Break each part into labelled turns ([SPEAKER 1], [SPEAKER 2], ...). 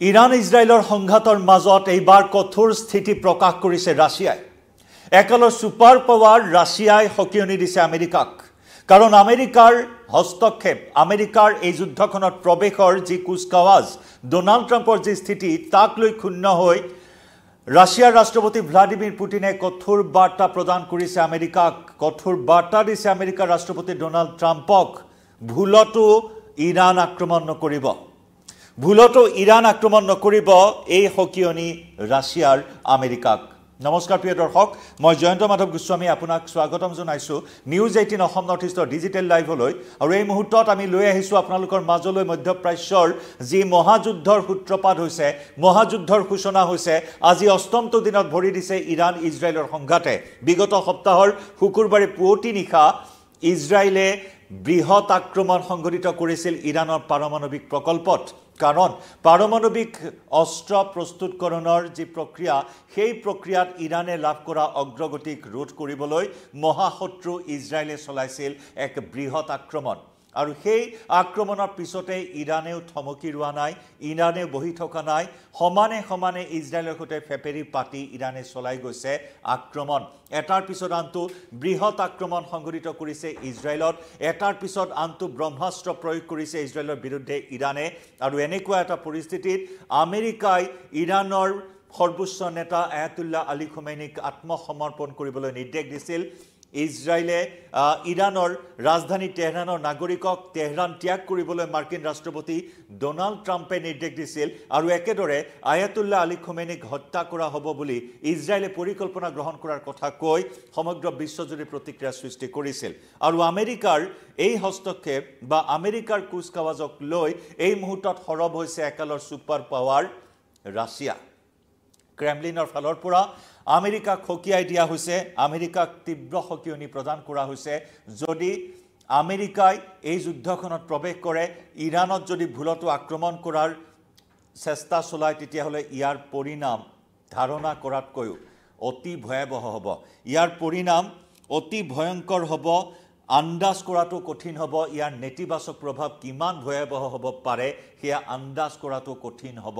[SPEAKER 1] Iran ইজৰাইলৰ সংঘাতৰ মাজত এইবাৰ কঠোৰ স্থিতি প্ৰকাশ কৰিছে ৰাছিয়াই। একালৰ ছুপাৰ পাৱাৰ ৰাছিয়াই সকিয়নি দিছে আমেৰিকাক। কাৰণ আমেৰিকাৰ হস্তক্ষেপ, আমেৰিকাৰ এই যুদ্ধখনত প্ৰৱেশৰ যি কুচকাৱাজ, ডোনাল্ড ট্ৰাম্পৰ যি স্থিতি, তাক লৈ ক্ষুণ্ণ হৈ ৰাছিয়াৰ ৰাষ্ট্ৰপতি ভ্লাদিমিৰ পুটিনে কঠোৰ বাৰ্তা প্ৰদান কৰিছে আমেৰিকাক। কঠোৰ বাৰ্তা দিছে আমেৰিকাৰ ৰাষ্ট্ৰপতি ডোনাল্ড ট্ৰাম্পক, ভুলতো ইৰাণ আক্ৰমণ নকৰিব, ভুলতো ইৰাণ আক্ৰমণ নকৰিব, এই সকিয়নি ৰাছিয়াৰ আমেৰিকাক। নমস্কাৰ প্ৰিয় দৰ্শক, মই জয়ন্ত মাধৱ গোস্বামী আপোনাক স্বাগতম জনাইছোঁ নিউজ 18 অসম নৰ্থ ইষ্টৰ ডিজিটেল লাইভলৈ। আৰু এই মুহূৰ্তত আমি লৈ আহিছোঁ আপোনালোকৰ মাজলৈ মধ্যপ্ৰাচ্যৰ যি মহাযুদ্ধৰ সূত্ৰপাত হৈছে, মহাযুদ্ধৰ সূচনা হৈছে। আজি অষ্টমটো দিনত ভৰি দিছে ইৰাণ ইজৰাইলৰ সংঘাতে। বিগত সপ্তাহৰ শুকুৰবাৰে পুৱতি নিশা ইজৰাইলে বৃহৎ আক্ৰমণ সংঘটিত কৰিছিল ইৰাণৰ পাৰমাণৱিক প্ৰকল্পত। কাৰণ পাৰমাণৱিক অস্ত্ৰ প্ৰস্তুতকৰণৰ যি প্ৰক্ৰিয়া, সেই প্ৰক্ৰিয়াত ইৰাণে লাভ কৰা অগ্ৰগতিক ৰোধ কৰিবলৈ মহাশত্ৰু ইজৰাইলে চলাইছিল এক বৃহৎ আক্ৰমণ। আৰু সেই আক্ৰমণৰ পিছতে ইৰাণেও থমকি ৰোৱা নাই, ইৰাণেও বহি থকা নাই। সমানে সমানে ইজৰাইলৰ সৈতে ফেপেৰি পাতি ইৰাণে চলাই গৈছে আক্ৰমণ। এটাৰ পিছত আনটো বৃহৎ আক্ৰমণ সংঘটিত কৰিছে ইজৰাইলত, এটাৰ পিছত আনটো ব্ৰহ্মাস্ত্ৰ প্ৰয়োগ কৰিছে ইজৰাইলৰ বিৰুদ্ধে ইৰাণে। আৰু এনেকুৱা এটা পৰিস্থিতিত আমেৰিকাই ইৰাণৰ সৰ্বোচ্চ নেতা আয়াতুল্লাহ আলী খোমেনিক আত্মসমৰ্পণ কৰিবলৈ নিৰ্দেশ দিছিল। ইজৰাইলে ইৰাণৰ ৰাজধানী তেহৰানৰ নাগৰিকক তেহৰান ত্যাগ কৰিবলৈ মাৰ্কিন ৰাষ্ট্ৰপতি ডোনাল্ড ট্ৰাম্পে নিৰ্দেশ দিছিল। আৰু একেদৰে আয়াতুল্লাহ আলী খোমেনিক হত্যা কৰা হ'ব বুলি ইজৰাইলে পৰিকল্পনা গ্ৰহণ কৰাৰ কথা কৈ সমগ্ৰ বিশ্বজুৰি প্ৰতিক্ৰিয়া সৃষ্টি কৰিছিল। আৰু আমেৰিকাৰ এই হস্তক্ষেপ বা আমেৰিকাৰ কুচকাৱাজক লৈ এই মুহূৰ্তত সৰব হৈছে একালৰ ছুপাৰ পাৱাৰ ৰাছিয়া। ক্ৰেমলিনৰ ফালৰ পৰা আমেৰিকাক সকিয়াই দিয়া হৈছে, আমেৰিকাক তীব্ৰ সকিয়নি প্ৰদান কৰা হৈছে। যদি আমেৰিকাই এই যুদ্ধখনত প্ৰৱেশ কৰে, ইৰাণত যদি ভুলতো আক্ৰমণ কৰাৰ চেষ্টা চলায়, তেতিয়াহ'লে ইয়াৰ পৰিণাম ধাৰণা কৰাতকৈও অতি ভয়াৱহ হ'ব। ইয়াৰ পৰিণাম অতি ভয়ংকৰ হ'ব, আন্দাজ কৰাটো কঠিন হ'ব। ইয়াৰ নেতিবাচক প্ৰভাৱ কিমান ভয়াৱহ হ'ব পাৰে, সেয়া আন্দাজ কৰাটো কঠিন হ'ব।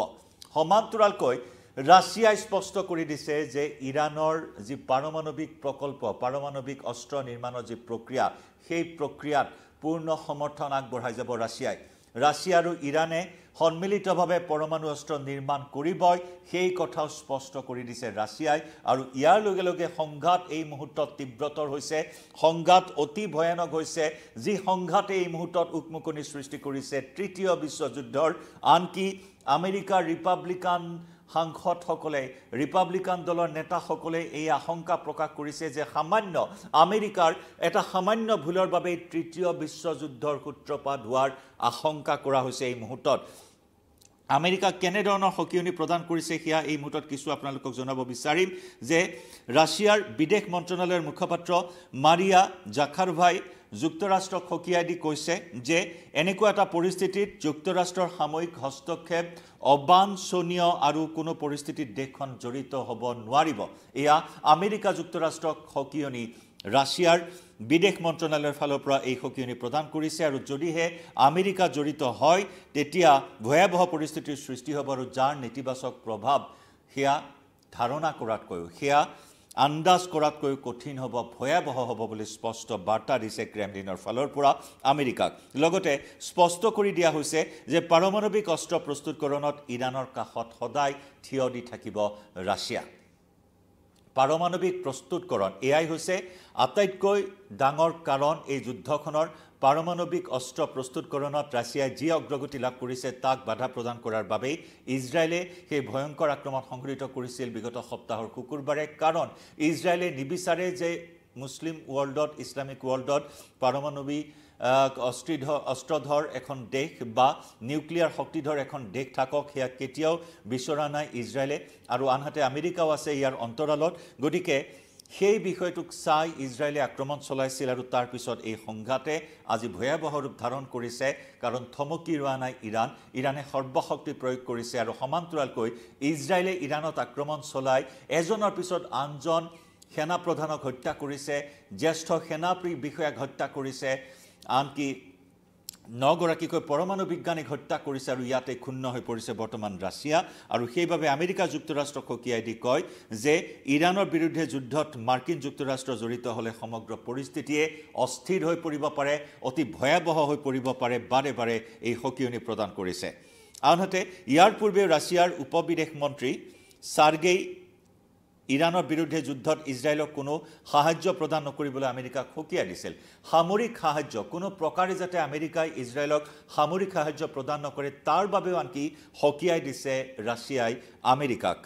[SPEAKER 1] সমান্তৰালকৈ ৰাছিয়াই স্পষ্ট কৰি দিছে যে ইৰাণৰ যি পাৰমাণৱিক প্ৰকল্প, পাৰমাণৱিক অস্ত্ৰ নিৰ্মাণৰ যি প্ৰক্ৰিয়া, সেই প্ৰক্ৰিয়াত পূৰ্ণ সমৰ্থন আগবঢ়াই যাব ৰাছিয়াই। ৰাছিয়া আৰু ইৰাণে সন্মিলিতভাৱে পৰমাণু অস্ত্ৰ নিৰ্মাণ কৰিবই, সেই কথাও স্পষ্ট কৰি দিছে ৰাছিয়াই। আৰু ইয়াৰ লগে লগে সংঘাত এই মুহূৰ্তত তীব্ৰতৰ হৈছে, সংঘাত অতি ভয়ানক হৈছে, যি সংঘাতে এই মুহূৰ্তত উকমুকনি সৃষ্টি কৰিছে তৃতীয় বিশ্বযুদ্ধৰ। আনকি আমেৰিকাৰ ৰিপাব্লিকান সাংসদসকলে, ৰিপাব্লিকান দলৰ নেতাসকলে এই আশংকা প্ৰকাশ কৰিছে যে আমেৰিকাৰ এটা সামান্য ভুলৰ বাবে তৃতীয় বিশ্বযুদ্ধৰ সূত্ৰপাত হোৱাৰ আশংকা কৰা হৈছে এই মুহূৰ্তত। আমেৰিকাক কেনেধৰণৰ সকিয়নি প্ৰদান কৰিছে সেয়া এই মুহূৰ্তত কিছু আপোনালোকক জনাব বিচাৰিম যে ৰাছিয়াৰ বিদেশ মন্ত্ৰণালয়ৰ মুখপাত্ৰ মাৰিয়া জাখাৰোভাই যুক্তৰাষ্ট্ৰক সকিয়াই দি কৈছে যে এনেকুৱা এটা পৰিস্থিতিত যুক্তৰাষ্ট্ৰৰ সাময়িক হস্তক্ষেপ অবাঞ্ছনীয় আৰু কোনো পৰিস্থিতিত দেশখন জড়িত হ'ব নোৱাৰিব। এয়া আমেৰিকা যুক্তৰাষ্ট্ৰক সকিয়নি ৰাছিয়াৰ বিদেশ মন্ত্ৰণালয়ৰ ফালৰ পৰা এই সকিয়নি প্ৰদান কৰিছে। আৰু যদিহে আমেৰিকা জড়িত হয়, তেতিয়া ভয়াৱহ পৰিস্থিতিৰ সৃষ্টি হ'ব। আৰু যাৰ নেতিবাচক প্ৰভাৱ সেয়া ধাৰণা কৰাতকৈও, সেয়া আন্দাজ কৰাতকৈও কঠিন হ'ব, ভয়াৱহ হ'ব বুলি স্পষ্ট বাৰ্তা দিছে ক্ৰেমলিনৰ ফালৰ পৰা আমেৰিকাক। লগতে স্পষ্ট কৰি দিয়া হৈছে যে পাৰমাণৱিক অস্ত্ৰ প্ৰস্তুতকৰণত ইৰাণৰ কাষত সদায় থিয় দি থাকিব ৰাছিয়া। পাৰমাণৱিক প্ৰস্তুতকৰণ এয়াই হৈছে আটাইতকৈ ডাঙৰ কাৰণ। এই যুদ্ধখনৰ পাৰমাণৱিক অস্ত্ৰ প্ৰস্তুতকৰণত ৰাছিয়াই যি অগ্ৰগতি লাভ কৰিছে, তাক বাধা প্ৰদান কৰাৰ বাবেই ইজৰাইলে সেই ভয়ংকৰ আক্ৰমণ সংঘটিত কৰিছিল বিগত সপ্তাহৰ শুকুৰবাৰে। কাৰণ ইজৰাইলে নিবিচাৰে যে মুছলিম ৱৰ্ল্ডত, ইছলামিক ৱৰ্ল্ডত পাৰমাণৱিক অস্ত্ৰধৰ এখন দেশ বা নিউক্লিয়াৰ শক্তিধৰ এখন দেশ থাকক, সেয়া কেতিয়াও বিচৰা নাই ইজৰাইলে। আৰু আনহাতে আমেৰিকাও আছে ইয়াৰ অন্তৰালত। গতিকে সেই বিষয়টোক চাই ইজৰাইলে আক্ৰমণ চলাইছিল। আৰু তাৰ পিছত এই সংঘাতে আজি ভয়াৱহ ৰূপ ধাৰণ কৰিছে। কাৰণ থমকি ৰোৱা নাই ইৰাণ, ইৰাণে সৰ্বশক্তি প্ৰয়োগ কৰিছে। আৰু সমান্তৰালকৈ ইজৰাইলে ইৰাণত আক্ৰমণ চলাই এজনৰ পিছত আনজন সেনাপ্ৰধানক হত্যা কৰিছে, জ্যেষ্ঠ সেনা বিষয়াক হত্যা কৰিছে, আনকি 9গৰাকীকৈ পৰমাণু বিজ্ঞানীক হত্যা কৰিছে আৰু ইয়াতে ক্ষুণ্ণ হৈ পৰিছে বৰ্তমান ৰাছিয়া আৰু সেইবাবে আমেৰিকা যুক্তৰাষ্ট্ৰক সকীয়াই দি কয় যে ইৰাণৰ বিৰুদ্ধে যুদ্ধত মাৰ্কিন যুক্তৰাষ্ট্ৰ জড়িত হ'লে সমগ্ৰ পৰিস্থিতিয়ে অস্থিৰ হৈ পৰিব পাৰে অতি ভয়াৱহ হৈ পৰিব পাৰে বাৰে বাৰে এই সকীয়নি প্ৰদান কৰিছে আনহাতে ইয়াৰ পূৰ্বে ৰাছিয়াৰ উপবিদেশ মন্ত্ৰী সাৰ্গেই ইৰাণৰ বিৰুদ্ধে যুদ্ধত ইজৰাইলক কোনো সাহায্য প্ৰদান নকৰিবলৈ আমেৰিকাক সকীয়াই দিছিল সামৰিক সাহায্য কোনো প্ৰকাৰে যাতে আমেৰিকাই ইজৰাইলক সামৰিক সাহায্য প্ৰদান নকৰে তাৰ বাবেও আনকি সকীয়াই দিছে ৰাছিয়াই আমেৰিকাক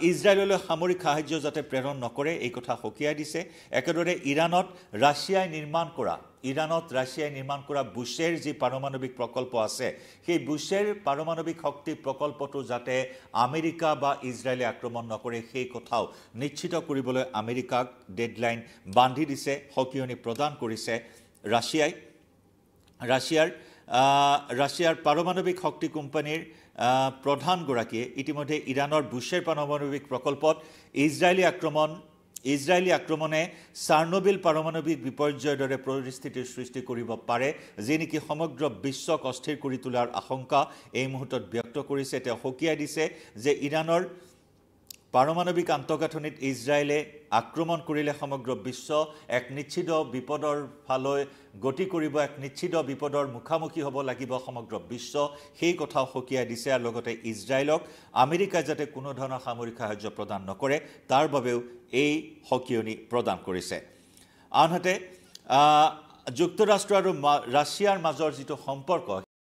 [SPEAKER 1] ইজৰাইললৈ সামৰিক সাহায্য যাতে প্ৰেৰণ নকৰে এই কথা সকীয়াই দিছে একেদৰে ইৰাণত ৰাছিয়াই নিৰ্মাণ কৰা বুশ্বেৰ যি পাৰমাণৱিক প্ৰকল্প আছে সেই বুশ্বেৰ পাৰমাণৱিক শক্তি প্ৰকল্পটো যাতে আমেৰিকা বা ইজৰাইলে আক্ৰমণ নকৰে সেই কথাও নিশ্চিত কৰিবলৈ আমেৰিকাক ডেডলাইন বান্ধি দিছে সকীয়নি প্ৰদান কৰিছে ৰাছিয়াৰ পাৰমাণৱিক শক্তি কোম্পানীৰ প্ৰধানগৰাকীয়ে ইতিমধ্যে ইৰাণৰ বুশ্বেৰ পাৰমাণৱিক প্ৰকল্পত ইজৰাইলী আক্ৰমণে চাৰ্নোবিল পাৰমাণৱিক বিপৰ্যয়ৰ দৰে পৰিস্থিতিৰ সৃষ্টি কৰিব পাৰে যি নেকি সমগ্ৰ বিশ্বক অস্থিৰ কৰি তোলাৰ আশংকা এই মুহূৰ্তত ব্যক্ত কৰিছে তেওঁ সকীয়াই দিছে যে ইৰাণৰ পাৰমাণৱিক আন্তঃগাঁথনিত ইজৰাইলে আক্ৰমণ কৰিলে সমগ্ৰ বিশ্ব এক নিশ্চিত বিপদৰ ফালে গতি কৰিব এক নিশ্চিত বিপদৰ মুখামুখি হ'ব লাগিব সমগ্ৰ বিশ্ব সেই কথাও সকীয়াই দিছে আৰু লগতে ইজৰাইলক আমেৰিকাই যাতে কোনো ধৰণৰ সামৰিক সাহায্য প্ৰদান নকৰে তাৰ বাবেও এই সকীয়নি প্ৰদান কৰিছে আনহাতে যুক্তৰাষ্ট্ৰ আৰু ৰাছিয়াৰ মাজৰ যিটো সম্পৰ্ক